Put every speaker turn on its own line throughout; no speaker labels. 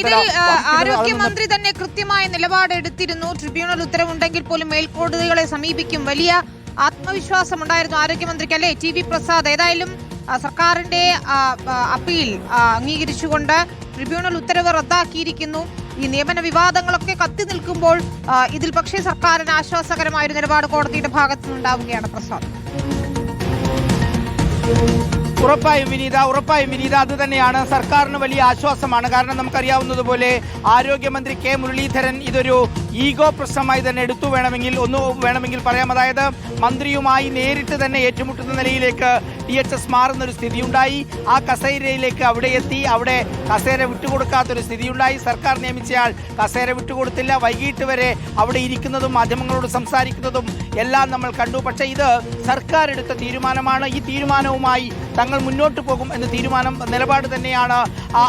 ഇതിൽ ആരോഗ്യമന്ത്രി തന്നെ കൃത്യമായ നിലപാടെടുത്തിരുന്നു. ട്രിബ്യൂണൽ ഉത്തരവുണ്ടെങ്കിൽ പോലും മേൽക്കോടതികളെ സമീപിക്കും. വലിയ ആത്മവിശ്വാസം ഉണ്ടായിരുന്നു ആരോഗ്യമന്ത്രിക്ക്, അല്ലേ ടി വി പ്രസാദ്? ഏതായാലും സർക്കാരിന്റെ അപ്പീൽ അംഗീകരിച്ചുകൊണ്ട് ട്രിബ്യൂണൽ ഉത്തരവ് റദ്ദാക്കിയിരിക്കുന്നു. ഈ നിയമന വിവാദങ്ങളൊക്കെ കത്തി നിൽക്കുമ്പോൾ ഇതിൽ പക്ഷേ സർക്കാരിന് ആശ്വാസകരമായ ഒരു നിലപാട് കോടതിയുടെ ഭാഗത്തു നിന്നുണ്ടാവുകയാണ്. പ്രസാദ്,
ഉറപ്പായും വിനീത അത് തന്നെയാണ് സർക്കാരിന് വലിയ ആശ്വാസമാണ്. കാരണം നമുക്കറിയാവുന്നതുപോലെ ആരോഗ്യമന്ത്രി കെ മുരളീധരൻ ഇതൊരു ഈഗോ പ്രശ്നമായി തന്നെ എടുത്തു വേണമെങ്കിൽ പറയാം. അതായത് മന്ത്രിയുമായി നേരിട്ട് തന്നെ ഏറ്റുമുട്ടുന്ന നിലയിലേക്ക് DHS മാറുന്നൊരു സ്ഥിതിയുണ്ടായി. ആ കസേരയിലേക്ക് അവിടെ എത്തി, അവിടെ കസേര വിട്ടുകൊടുക്കാത്തൊരു സ്ഥിതിയുണ്ടായി. സർക്കാർ നിയമിച്ചയാൾ കസേര വിട്ടുകൊടുത്തില്ല. വൈകിട്ട് വരെ അവിടെ ഇരിക്കുന്നതും മാധ്യമങ്ങളോട് സംസാരിക്കുന്നതും എല്ലാം നമ്മൾ കണ്ടു. പക്ഷേ ഇത് സർക്കാർ എടുത്ത തീരുമാനമാണ്. ഈ തീരുമാനവുമായി തങ്ങൾ മുന്നോട്ട് പോകും എന്ന നിലപാട് തന്നെയാണ്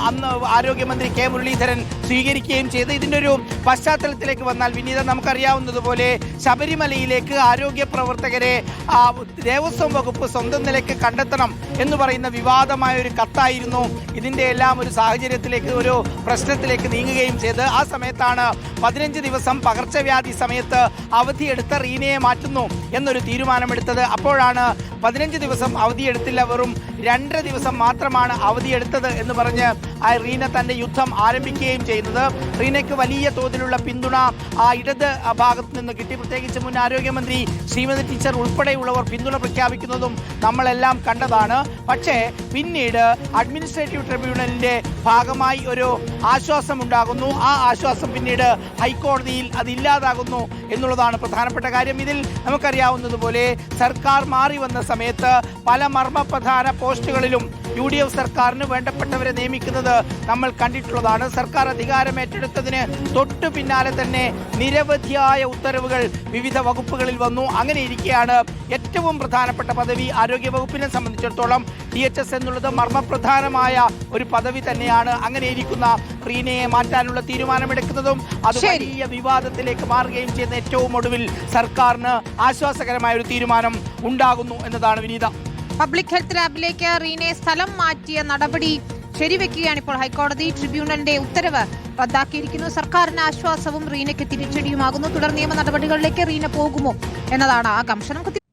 അന്ന് ആരോഗ്യമന്ത്രി കെ മുരളീധരൻ സ്വീകരിക്കുകയും ചെയ്ത്. ഇതിൻ്റെ ഒരു പശ്ചാത്തലത്തിലേക്ക് വന്നാൽ വിനീത, നമുക്കറിയാവുന്നതുപോലെ ശബരിമലയിലേക്ക് ആരോഗ്യ പ്രവർത്തകരെ ദേവസ്വം വകുപ്പ് സ്വന്തം നിലയ്ക്ക് കണ്ടെത്തണം എന്ന് പറയുന്ന വിവാദമായ ഒരു കത്തായിരുന്നു ഇതിൻ്റെ എല്ലാം ഒരു സാഹചര്യത്തിലേക്ക്, ഒരു പ്രശ്നത്തിലേക്ക് നീങ്ങുകയും ചെയ്ത്. ആ സമയത്താണ് 15 ദിവസം പകർച്ചവ്യാധി സമയത്ത് അവധിയെടുത്ത റീനയെ മാറ്റുന്നു എന്നൊരു തീരുമാനമെടുത്തത്. അപ്പോഴാണ് 15 ദിവസം അവധിയെടുത്തില്ല, വെറും 2 ദിവസം മാത്രമാണ് അവധിയെടുത്തത് എന്ന് പറഞ്ഞ് റീന തന്റെ യുദ്ധം ആരംഭിക്കുകയും ചെയ്യുന്നത്. റീനയ്ക്ക് വലിയ തോതിലുള്ള പിന്തുണ ഇടത് ഭാഗത്തു നിന്ന് കിട്ടി. പ്രത്യേകിച്ച് മുൻ ആരോഗ്യമന്ത്രി ശ്രീമതി ടീച്ചർ ഉൾപ്പെടെയുള്ളവർ പിന്തുണ പ്രഖ്യാപിക്കുന്നതും നമ്മളെല്ലാം കണ്ടതാണ്. പക്ഷേ പിന്നീട് അഡ്മിനിസ്ട്രേറ്റീവ് ട്രിബ്യൂണലിന്റെ ഭാഗമായി ഒരു ആശ്വാസം ഉണ്ടാകുന്നു. ആ ആശ്വാസം പിന്നീട് ഹൈക്കോടതിയിൽ അതില്ലാതാകുന്നു എന്നുള്ളതാണ് പ്രധാനപ്പെട്ട കാര്യം. ഇതിൽ നമുക്കറിയാവുന്നതുപോലെ സർക്കാർ മാറി വന്ന സമയത്ത് പല മർമ്മപ്രധാന പോസ്റ്റുകളിലും UDF സർക്കാരിന് വേണ്ടപ്പെട്ടവരെ നിയമിക്കുന്നത് നമ്മൾ കണ്ടിട്ടുള്ളതാണ്. സർക്കാർ അധികാരമേറ്റെടുത്തതിന് തൊട്ടു പിന്നാലെ തന്നെ നിരവധിയായ ഉത്തരവുകൾ വിവിധ വകുപ്പുകളിൽ വന്നു. അങ്ങനെ ഇരിക്കെയാണ് ഏറ്റവും പ്രധാനപ്പെട്ട പദവി ആരോഗ്യ വകുപ്പിനെ സംബന്ധിച്ചിടത്തോളം DHS എന്നുള്ളത് മർമ്മപ്രധാനമായ ഒരു പദവി തന്നെയാണ്. അങ്ങനെ ഇരിക്കുന്ന റീനയെ മാറ്റാനുള്ള തീരുമാനമെടുക്കുന്നതും അത് വലിയ വിവാദത്തിലേക്ക് മാറുകയും ചെയ്യുന്ന ഏറ്റവും ഒടുവിൽ സർക്കാരിന് ആശ്വാസകരമായ ഒരു തീരുമാനം ഉണ്ടാകുന്നു എന്നതാണ് വിനീത.
പബ്ലിക് ഹെൽത്ത് ലാബിലേക്ക് റീനയെ സ്ഥലം മാറ്റിയ നടപടി ശരിവെക്കുകയാണ് ഇപ്പോൾ ഹൈക്കോടതി. ട്രിബ്യൂണലിന്റെ ഉത്തരവ് റദ്ദാക്കിയിരിക്കുന്നു. സർക്കാരിന് ആശ്വാസവും റീനയ്ക്ക് തിരിച്ചടിയുമാകുന്നു. തുടർ നിയമ നടപടികളിലേക്ക് റീന പോകുമോ എന്നതാണ് ആകാംക്ഷ. നമുക്ക്